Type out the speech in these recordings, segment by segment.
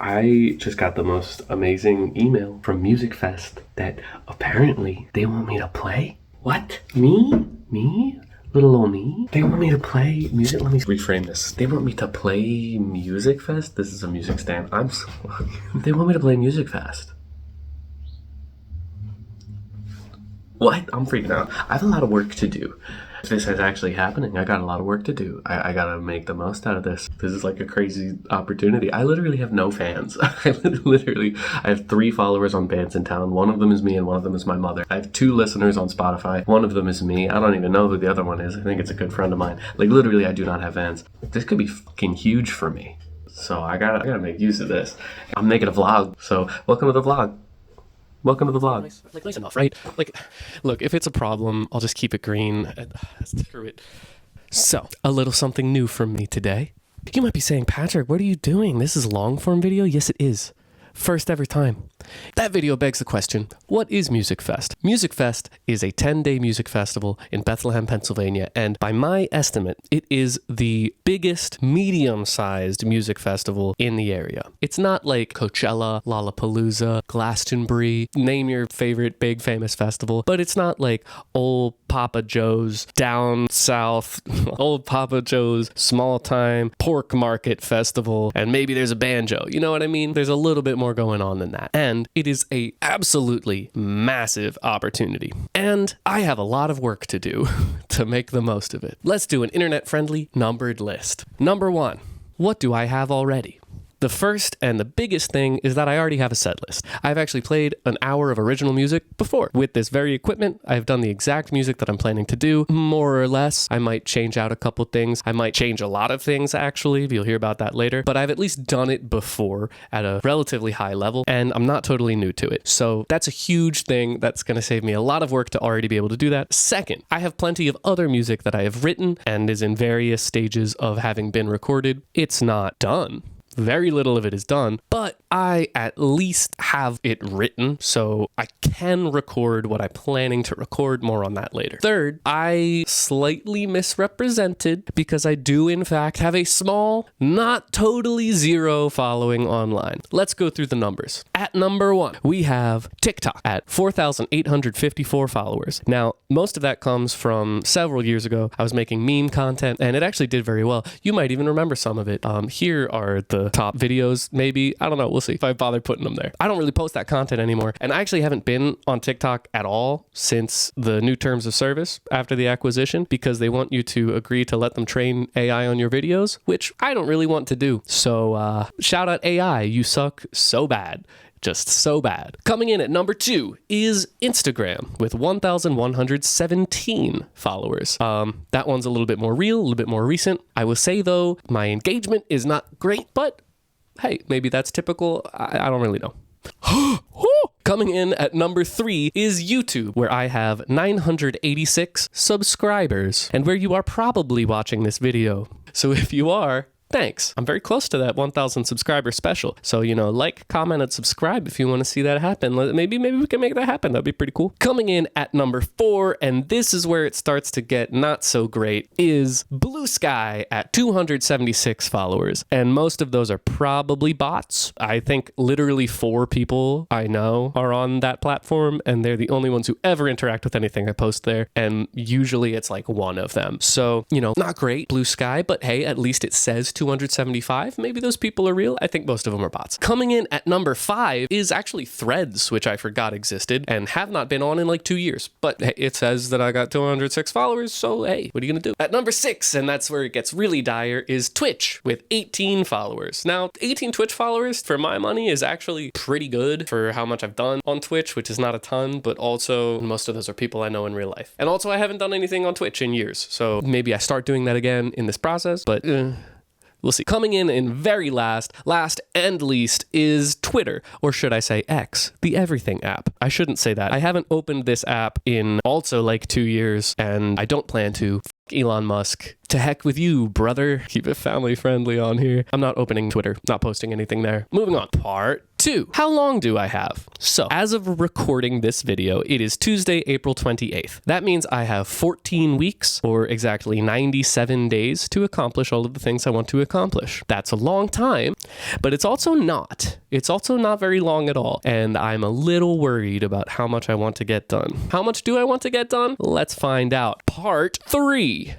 I just got the most amazing email from Music Fest that apparently they want me to play. What? Me? Me? Little old me? They want me to play music? Let me reframe this. They want me to play Music Fest? This is a music stand. They want me to play Music Fest. What? I'm freaking out. I have a lot of work to do. If this is actually happening, I got a lot of work to do. I gotta make the most out of this. This is like a crazy opportunity. I literally have no fans. I have 3 followers on Bands in Town. One of them is me and one of them is my mother. I have 2 listeners on Spotify. One of them is me. I don't even know who the other one is. I think it's a good friend of mine. Like literally, I do not have fans. This could be fucking huge for me. So I gotta make use of this. I'm making a vlog. So welcome to the vlog. Welcome to the vlog. Nice enough, right? Like, look, if it's a problem, I'll just keep it green. Screw it. So, a little something new from me today. You might be saying, Patrick, what are you doing? This is long form video? Yes, it is. First ever time. That video begs the question, what is Music Fest? Music Fest is a 10-day music festival in Bethlehem, Pennsylvania, and by my estimate, it is the biggest medium-sized music festival in the area. It's not like Coachella, Lollapalooza, Glastonbury, name your favorite big famous festival, but it's not like Old Papa Joe's down south, Old Papa Joe's small-time pork market festival, and maybe there's a banjo. You know what I mean? There's a little bit more going on than that. And it is a absolutely massive opportunity. And I have a lot of work to do to make the most of it. Let's do an internet-friendly numbered list. Number 1, what do I have already? The first and the biggest thing is that I already have a set list. I've actually played an hour of original music before. With this very equipment, I've done the exact music that I'm planning to do, more or less. I might change out a couple things. I might change a lot of things, actually. You'll hear about that later. But I've at least done it before at a relatively high level, and I'm not totally new to it. So that's a huge thing. That's going to save me a lot of work to already be able to do that. Second, I have plenty of other music that I have written and is in various stages of having been recorded. It's not done. Very little of it is done, but I at least have it written, so I can record what I'm planning to record. More on that later. Third, I slightly misrepresented because I do in fact have a small, not totally zero following online. Let's go through the numbers. At number 1, we have TikTok at 4,854 followers. Now, most of that comes from several years ago. I was making meme content, and it actually did very well. You might even remember some of it. Here are the top videos, maybe. I don't know. We'll see if I bother putting them there. I don't really post that content anymore. And I actually haven't been on TikTok at all since the new terms of service after the acquisition, because they want you to agree to let them train AI on your videos, which I don't really want to do. So shout out AI. You suck so bad. Just so bad. Coming in at number 2 is Instagram with 1,117 followers. That one's a little bit more real, a little bit more recent. I will say though, my engagement is not great, but hey, maybe that's typical. I don't really know. Coming in at number 3 is YouTube, where I have 986 subscribers, and where you are probably watching this video. So if you are, thanks. I'm very close to that 1,000 subscriber special. So, like, comment, and subscribe if you want to see that happen. Maybe we can make that happen. That'd be pretty cool. Coming in at number 4, and this is where it starts to get not so great, is Blue Sky at 276 followers. And most of those are probably bots. I think literally 4 people I know are on that platform, and they're the only ones who ever interact with anything I post there. And usually it's like one of them. So, not great, Blue Sky, but hey, at least it says 275. Maybe those people are real. I think most of them are bots. Coming in at number 5 is actually Threads, which I forgot existed and have not been on in like 2 years. But hey, it says that I got 206 followers, so hey, what are you gonna do? At number 6, and that's where it gets really dire, is Twitch with 18 followers. Now, 18 Twitch followers, for my money, is actually pretty good for how much I've done on Twitch, which is not a ton, but also most of those are people I know in real life. And also, I haven't done anything on Twitch in years, so maybe I start doing that again in this process, but we'll see. Coming in very last and least, is Twitter, or should I say X, the everything app. I shouldn't say that. I haven't opened this app in also like 2 years, and I don't plan to. Elon Musk. To heck with you, brother. Keep it family friendly on here. I'm not opening Twitter, not posting anything there. Moving on. Part 2. How long do I have? So, as of recording this video, it is Tuesday, April 28th. That means I have 14 weeks, or exactly 97 days, to accomplish all of the things I want to accomplish. That's a long time, but it's also not. It's also not very long at all, and I'm a little worried about how much I want to get done. How much do I want to get done? Let's find out. Part 3.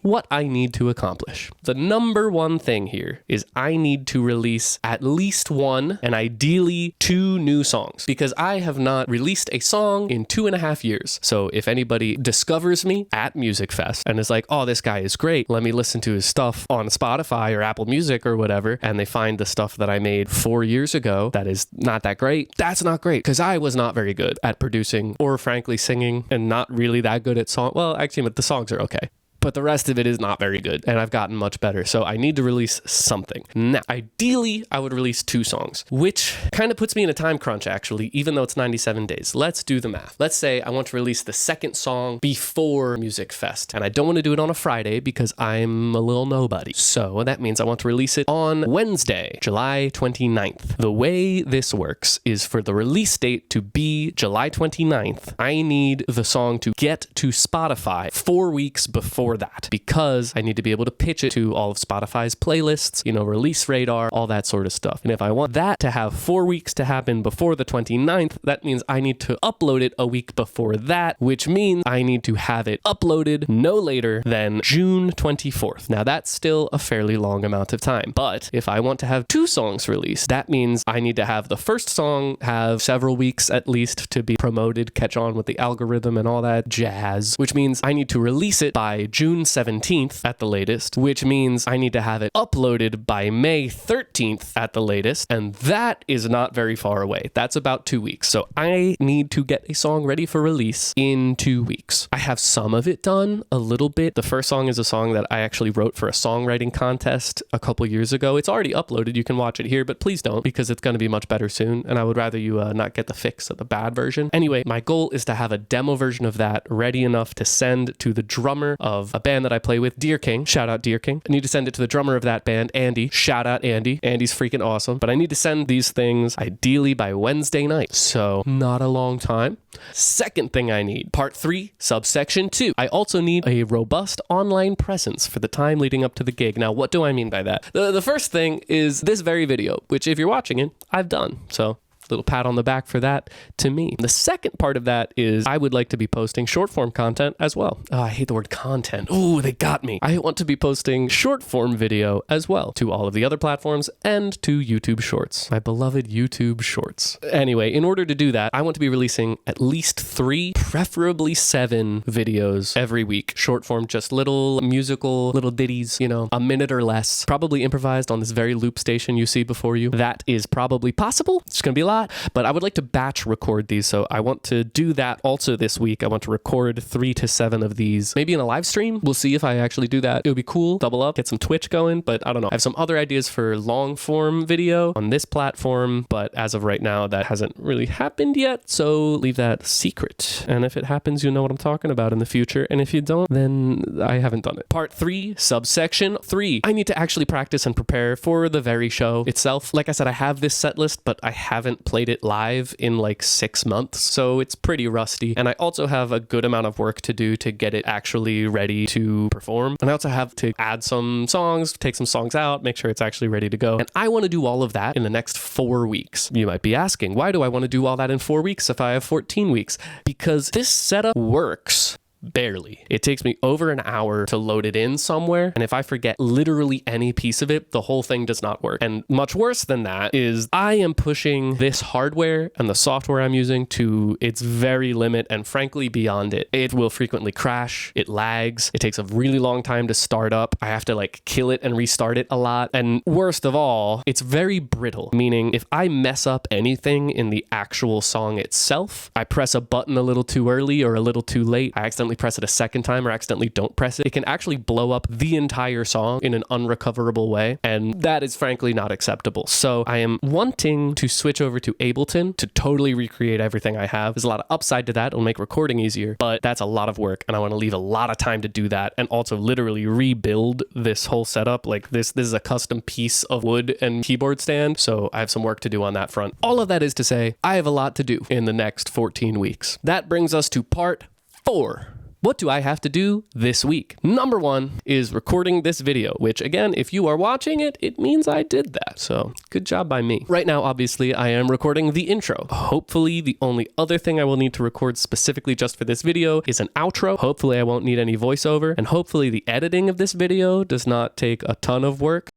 What I need to accomplish. The number one thing here is I need to release at least 1 and ideally 2 new songs, because I have not released a song in 2.5 years. So if anybody discovers me at Music Fest and is like, oh, this guy is great, let me listen to his stuff on Spotify or Apple Music or whatever, and they find the stuff that I made 4 years ago that is not that great, that's not great, because I was not very good at producing or frankly singing, and not really that good at song. Well, actually, the songs are okay, but the rest of it is not very good, and I've gotten much better, so I need to release something. Now, ideally, I would release 2 songs, which kind of puts me in a time crunch, actually, even though it's 97 days. Let's do the math. Let's say I want to release the second song before Music Fest, and I don't want to do it on a Friday because I'm a little nobody. So that means I want to release it on Wednesday, July 29th. The way this works is for the release date to be July 29th, I need the song to get to Spotify 4 weeks before that, because I need to be able to pitch it to all of Spotify's playlists, release radar, all that sort of stuff. And if I want that to have 4 weeks to happen before the 29th, that means I need to upload it a week before that, which means I need to have it uploaded no later than June 24th. Now, that's still a fairly long amount of time, but if I want to have 2 songs released, that means I need to have the first song have several weeks at least to be promoted, catch on with the algorithm and all that jazz, which means I need to release it by June 17th at the latest, which means I need to have it uploaded by May 13th at the latest, and that is not very far away. That's about 2 weeks. So I need to get a song ready for release in 2 weeks. I have some of it done, a little bit. The first song is a song that I actually wrote for a songwriting contest a couple years ago. It's already uploaded. You can watch it here, but please don't, because it's going to be much better soon, and I would rather you not get the fix of the bad version. Anyway, my goal is to have a demo version of that ready enough to send to the drummer of a band that I play with, Deer King. Shout out Deer King. I need to send it to the drummer of that band, Andy. Shout out Andy. Andy's freaking awesome. But I need to send these things ideally by Wednesday night. So not a long time. Second thing I need, part 3, subsection 2. I also need a robust online presence for the time leading up to the gig. Now, what do I mean by that? The first thing is this very video, which if you're watching it, I've done. So little pat on the back for that to me. The second part of that is I would like to be posting short form content as well. Oh, I hate the word content. Oh, they got me. I want to be posting short form video as well to all of the other platforms and to YouTube Shorts. My beloved YouTube Shorts. Anyway, in order to do that, I want to be releasing at least 3, preferably 7 videos every week. Short form, just little musical, little ditties, a minute or less, probably improvised on this very loop station you see before you. That is probably possible. It's going to be a lot, but I would like to batch record these, so I want to do that also this week. I want to record 3 to 7 of these, maybe in a live stream. We'll see if I actually do that. It would be cool, double up, get some Twitch going, but I don't know. I have some other ideas for long form video on this platform, but as of right now, that hasn't really happened yet, so leave that secret. And if it happens, you'll know what I'm talking about in the future, and if you don't, then I haven't done it. Part 3, subsection 3. I need to actually practice and prepare for the very show itself. Like I said, I have this set list, but I haven't played it live in like 6 months, so it's pretty rusty, and I also have a good amount of work to do to get it actually ready to perform, and I also have to add some songs, take some songs out, make sure it's actually ready to go, and I want to do all of that in the next 4 weeks. You might be asking, why do I want to do all that in 4 weeks if I have 14 weeks? Because this setup works. Barely. It takes me over an hour to load it in somewhere, and if I forget literally any piece of it, the whole thing does not work. And much worse than that is I am pushing this hardware and the software I'm using to its very limit, and frankly beyond it. It will frequently crash, it lags, it takes a really long time to start up, I have to kill it and restart it a lot, and worst of all, it's very brittle, meaning if I mess up anything in the actual song itself, I press a button a little too early or a little too late, I accidentally accidentally press it a second time or accidentally don't press it, it can actually blow up the entire song in an unrecoverable way. And that is frankly not acceptable. So I am wanting to switch over to Ableton to totally recreate everything I have. There's a lot of upside to that. It'll make recording easier, but that's a lot of work. And I want to leave a lot of time to do that. And also literally rebuild this whole setup. Like this is a custom piece of wood and keyboard stand. So I have some work to do on that front. All of that is to say, I have a lot to do in the next 14 weeks. That brings us to part 4. What do I have to do this week? Number 1 is recording this video, which again, if you are watching it, it means I did that. So good job by me. Right now, obviously, I am recording the intro. Hopefully, the only other thing I will need to record specifically just for this video is an outro. Hopefully, I won't need any voiceover. And hopefully, the editing of this video does not take a ton of work.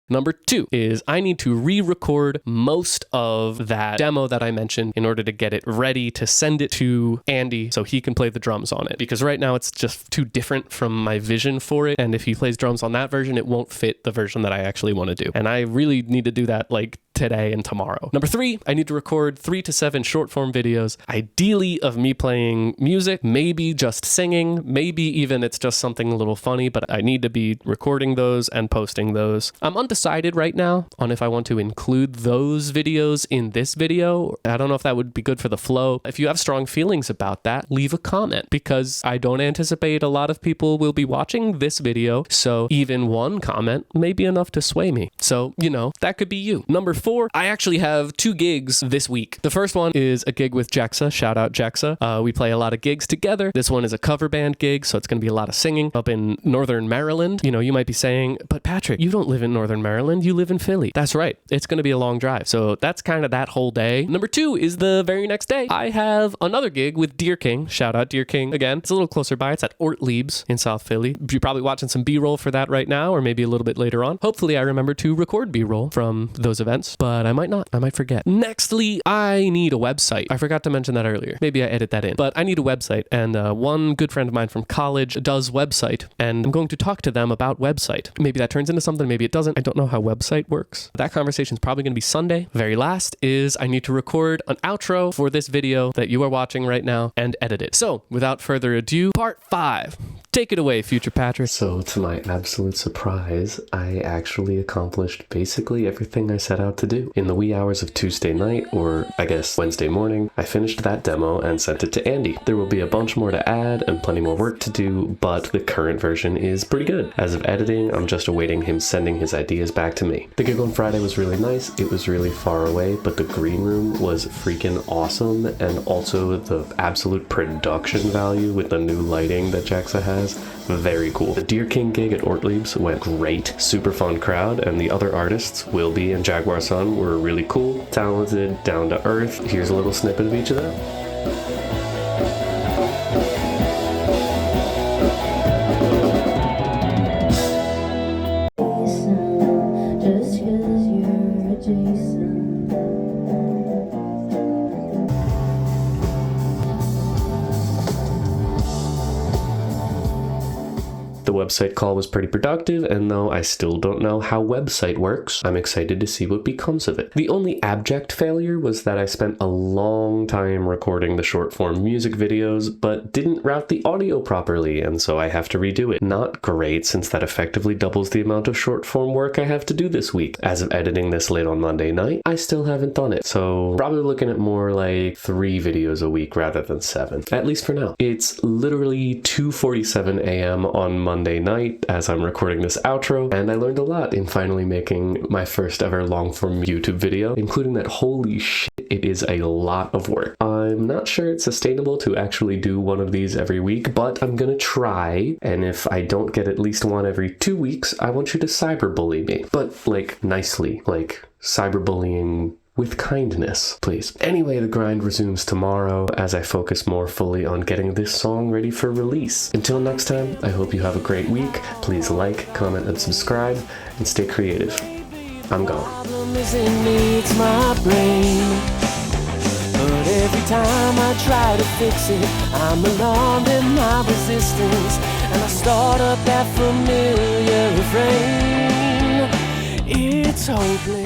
Number 2 is I need to re-record most of that demo that I mentioned in order to get it ready to send it to Andy so he can play the drums on it. Because right now it's just too different from my vision for it. And if he plays drums on that version, it won't fit the version that I actually want to do. And I really need to do that like today and tomorrow. Number 3, I need to record 3 to 7 short form videos, ideally of me playing music, maybe just singing, maybe even it's just something a little funny, but I need to be recording those and posting those. I'm undecided right now on if I want to include those videos in this video. I don't know if that would be good for the flow. If you have strong feelings about that, leave a comment because I don't anticipate a lot of people will be watching this video. So even one comment may be enough to sway me. So, you know, that could be you. Number 4, I actually have 2 gigs this week. The first one is a gig with Jexa. Shout out Jexa. We play a lot of gigs together. This one is a cover band gig, so it's going to be a lot of singing up in Northern Maryland. You know, you might be saying, but Patrick, you don't live in Northern Maryland. You live in Philly. That's right. It's going to be a long drive. So that's kind of that whole day. Number 2 is the very next day. I have another gig with Deer King. Shout out Deer King again. It's a little closer by. It's at Ortlieb's in South Philly. You're probably watching some B-roll for that right now, or maybe a little bit later on. Hopefully I remember to record B-roll from those events, but I might not. I might forget. Nextly, I need a website. I forgot to mention that earlier. Maybe I edit that in, but I need a website. And one good friend of mine from college does website, and I'm going to talk to them about website. Maybe that turns into something, maybe it doesn't. I don't know how website works. That conversation is probably going to be Sunday. Very last is I need to record an outro for this video that you are watching right now and edit it. So without further ado, part 5. Take it away, future Patrick. So to my absolute surprise, I actually accomplished basically everything I set out to do. In the wee hours of Tuesday night, or I guess Wednesday morning, I finished that demo and sent it to Andy. There will be a bunch more to add and plenty more work to do, but the current version is pretty good. As of editing, I'm just awaiting him sending his ideas back to me. The gig on Friday was really nice. It was really far away, but the green room was freaking awesome, and also the absolute production value with the new lighting that Jexa has. Very cool. The Deer King gig at Ortlieb's went great. Super fun crowd, and the other artists, Wilby and Jaguar Sun, were really cool, talented, down to earth. Here's a little snippet of each of them. The website call was pretty productive, and though I still don't know how website works, I'm excited to see what becomes of it. The only abject failure was that I spent a long time recording the short form music videos, but didn't route the audio properly, and so I have to redo it. Not great, since that effectively doubles the amount of short form work I have to do this week. As of editing this late on Monday night, I still haven't done it, so probably looking at more like 3 videos a week rather than 7, at least for now. It's literally 2:47 a.m. on Monday night as I'm recording this outro, and I learned a lot in finally making my first ever long form YouTube video, including that holy shit, it is a lot of work. I'm not sure it's sustainable to actually do one of these every week, but I'm gonna try, and if I don't get at least one every 2 weeks, I want you to cyberbully me, but like nicely, like cyberbullying with kindness, please. Anyway, the grind resumes tomorrow as I focus more fully on getting this song ready for release. Until next time, I hope you have a great week. Please like, comment, and subscribe, and stay creative. I'm gone. It's my brain. But every time I try to fix it, I'm alarmed in my resistance, and I start up that familiar refrain. It's hopeless.